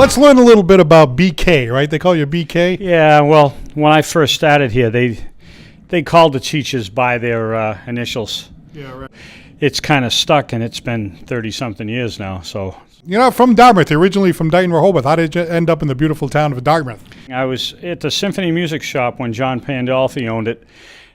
Let's learn a little bit about BK, right? They call you BK? Yeah, well, when I first started here, they called the teachers by their initials. Yeah, right. It's kind of stuck, and it's been 30-something years now. So You're not from Dartmouth. You're originally from Dighton, Rehoboth. How did you end up in the beautiful town of Dartmouth? I was at the Symphony Music Shop when John Pandolfi owned it,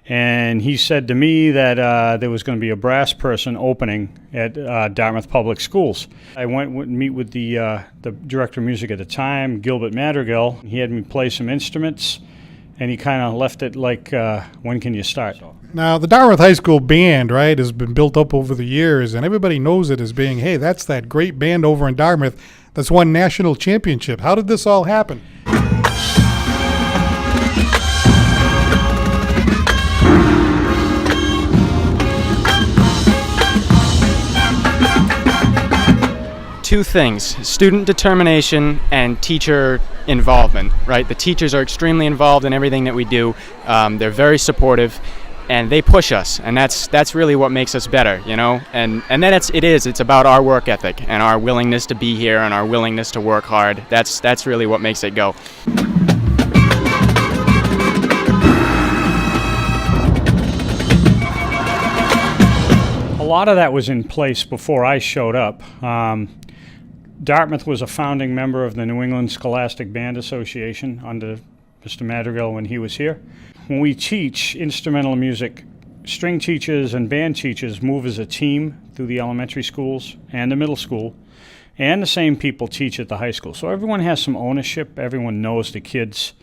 and he said to me that there was going to be a brass person opening at Dartmouth Public Schools. I went and meet with the director of music at the time, Gilbert Madrigal. He had me play some instruments, and he kind of left it like, when can you start? Now, the Dartmouth High School band, right, has been built up over the years, and everybody knows it as being, hey, that's that great band over in Dartmouth that's won national championship. How did this all happen? Two things: student determination and teacher involvement, right? The teachers are extremely involved in everything that we do. They're very supportive, and they push us, and that's really what makes us better, you know? And then it's about our work ethic and our willingness to be here and our willingness to work hard. That's really what makes it go. A lot of that was in place before I showed up. Dartmouth was a founding member of the New England Scholastic Band Association under Mr. Madrigal when he was here. When we teach instrumental music, string teachers and band teachers move as a team through the elementary schools and the middle school, and the same people teach at the high school. So everyone has some ownership, everyone knows the kids,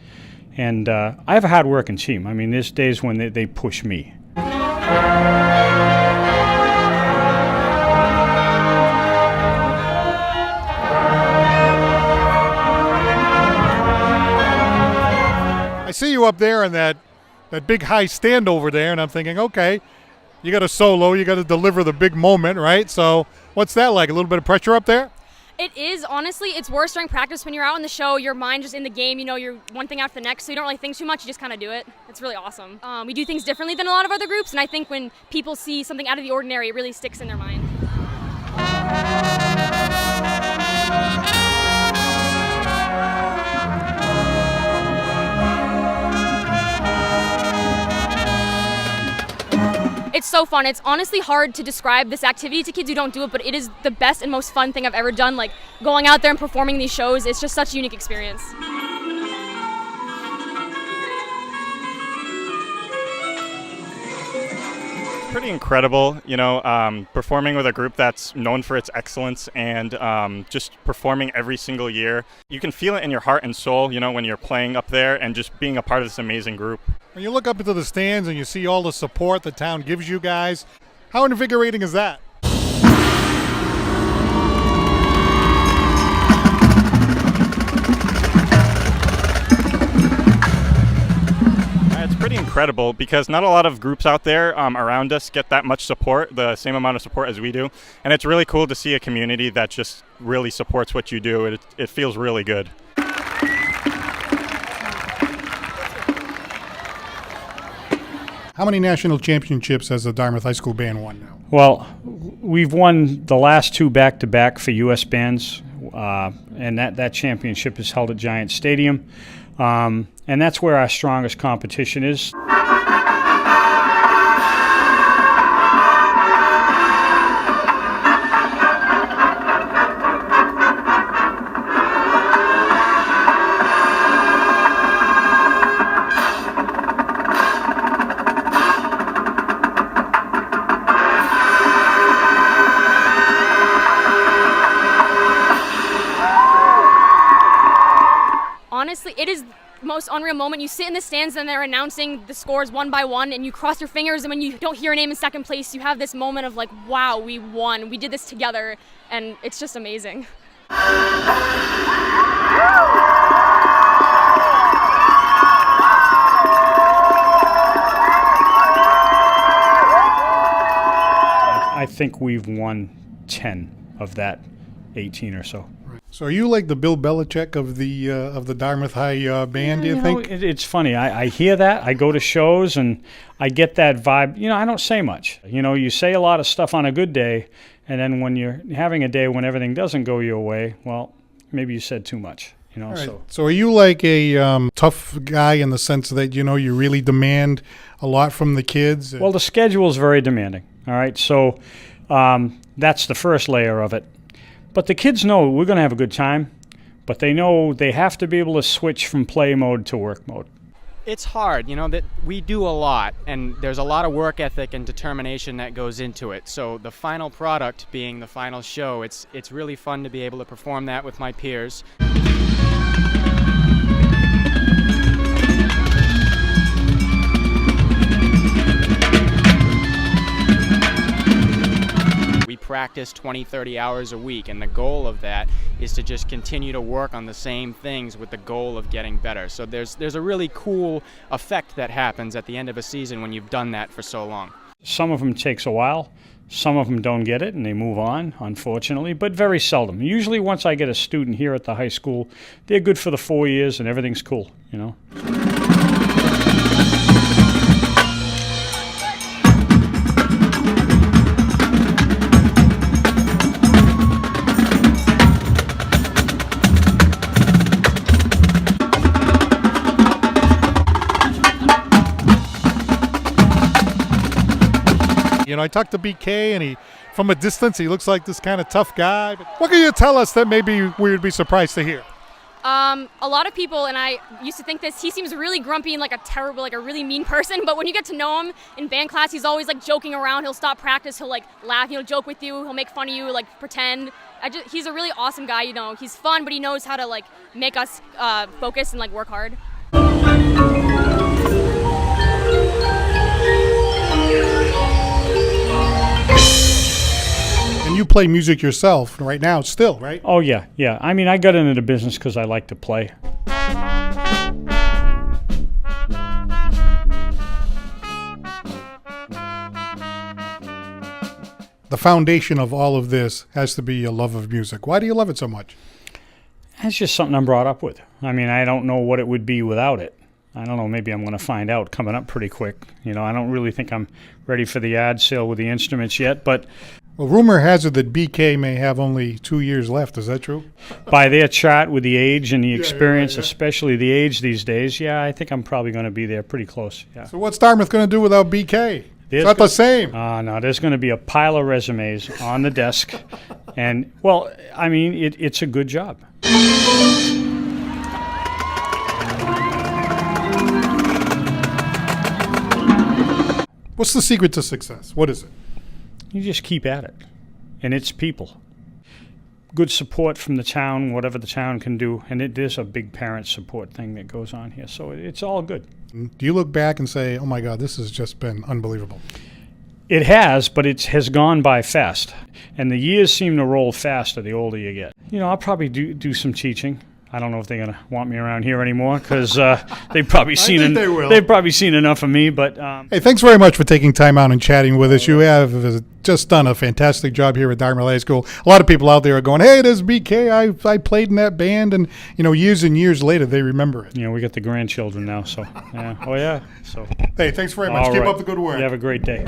and I have a hard-working team. I mean, there's days when they push me. I see you up there in that big high stand over there, and I'm thinking, okay, you got a solo, you got to deliver the big moment, right? So what's that like? A little bit of pressure up there? It is, honestly. It's worse during practice. When you're out in the show, your mind just in the game, you know, you're one thing after the next, so you don't really think too much, you just kind of do it. It's really awesome. We do things differently than a lot of other groups, and I think when people see something out of the ordinary, it really sticks in their mind. It's so fun. It's honestly hard to describe this activity to kids who don't do it, but it is the best and most fun thing I've ever done. Like, going out there and performing these shows, it's just such a unique experience. Pretty incredible, you know, performing with a group that's known for its excellence and just performing every single year. You can feel it in your heart and soul, you know, when you're playing up there and just being a part of this amazing group. When you look up into the stands and you see all the support the town gives you guys, how invigorating is that? It's pretty incredible because not a lot of groups out there around us get that much support, the same amount of support as we do. And it's really cool to see a community that just really supports what you do. It feels really good. How many national championships has the Dartmouth High School band won now? Well, we've won the last two back-to-back for U.S. bands, and that championship is held at Giant Stadium. And that's where our strongest competition is. Honestly, it is the most unreal moment. You sit in the stands and they're announcing the scores one by one, and you cross your fingers, and when you don't hear a name in second place, you have this moment of like, wow, we won. We did this together, and it's just amazing. I think we've won 10 of that 18 or so. So are you like the Bill Belichick of the Dartmouth High band, do you think? It's funny. I hear that. I go to shows and I get that vibe. You know, I don't say much. You know, you say a lot of stuff on a good day, and then when you're having a day when everything doesn't go your way, well, maybe you said too much. You know, All right. so So are you like a tough guy in the sense that, you really demand a lot from the kids? well, the schedule is very demanding. All right, so that's the first layer of it. But the kids know we're going to have a good time, but they know they have to be able to switch from play mode to work mode. It's hard, that we do a lot, and there's a lot of work ethic and determination that goes into it. So the final product being the final show, it's really fun to be able to perform that with my peers. We practice 20, 30 hours a week, and the goal of that is to just continue to work on the same things with the goal of getting better. So there's a really cool effect that happens at the end of a season when you've done that for so long. Some of them takes a while. Some of them don't get it and they move on, unfortunately, but very seldom. Usually once I get a student here at the high school, they're good for the 4 years and everything's cool, I talked to BK, and from a distance, he looks like this kind of tough guy. But what can you tell us that maybe we would be surprised to hear? A lot of people, and I used to think this, he seems really grumpy and like a really mean person, but when you get to know him in band class, he's always like joking around. He'll stop practice, he'll like laugh, joke with you, he'll make fun of you, like pretend. He's a really awesome guy, He's fun, but he knows how to like make us focus and like work hard. And you play music yourself right now still, right? Oh, yeah. I mean, I got into the business because I like to play. The foundation of all of this has to be a love of music. Why do you love it so much? That's just something I'm brought up with. I mean, I don't know what it would be without it. I don't know, maybe I'm going to find out coming up pretty quick. I don't really think I'm ready for the yard sale with the instruments yet, but... Well, rumor has it that BK may have only 2 years left. Is that true? By their chart with the age and the experience, especially the age these days, I think I'm probably going to be there pretty close. Yeah. So what's Dartmouth going to do without BK? It's not the same. No, there's going to be a pile of resumes on the desk. And, well, I mean, it's a good job. What's the secret to success? What is it? You just keep at it. And it's people. Good support from the town, whatever the town can do. And there's a big parent support thing that goes on here. So it's all good. Do you look back and say, oh, my God, this has just been unbelievable? It has, but it has gone by fast. And the years seem to roll faster the older you get. I'll probably do some teaching. I don't know if they're going to want me around here anymore because they've probably seen they've probably seen enough of me. But hey, thanks very much for taking time out and chatting with us. You have just done a fantastic job here at Dartmouth High School. A lot of people out there are going, "Hey, there's BK. I played in that band," and years and years later they remember it. We got the grandchildren now, so yeah. Oh yeah. So hey, thanks very much. Keep up the good work. You have a great day.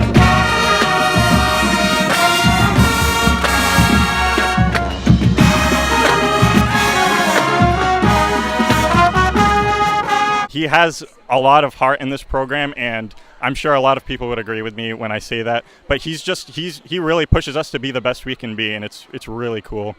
He has a lot of heart in this program, and I'm sure a lot of people would agree with me when I say that. But he really pushes us to be the best we can be, and it's really cool.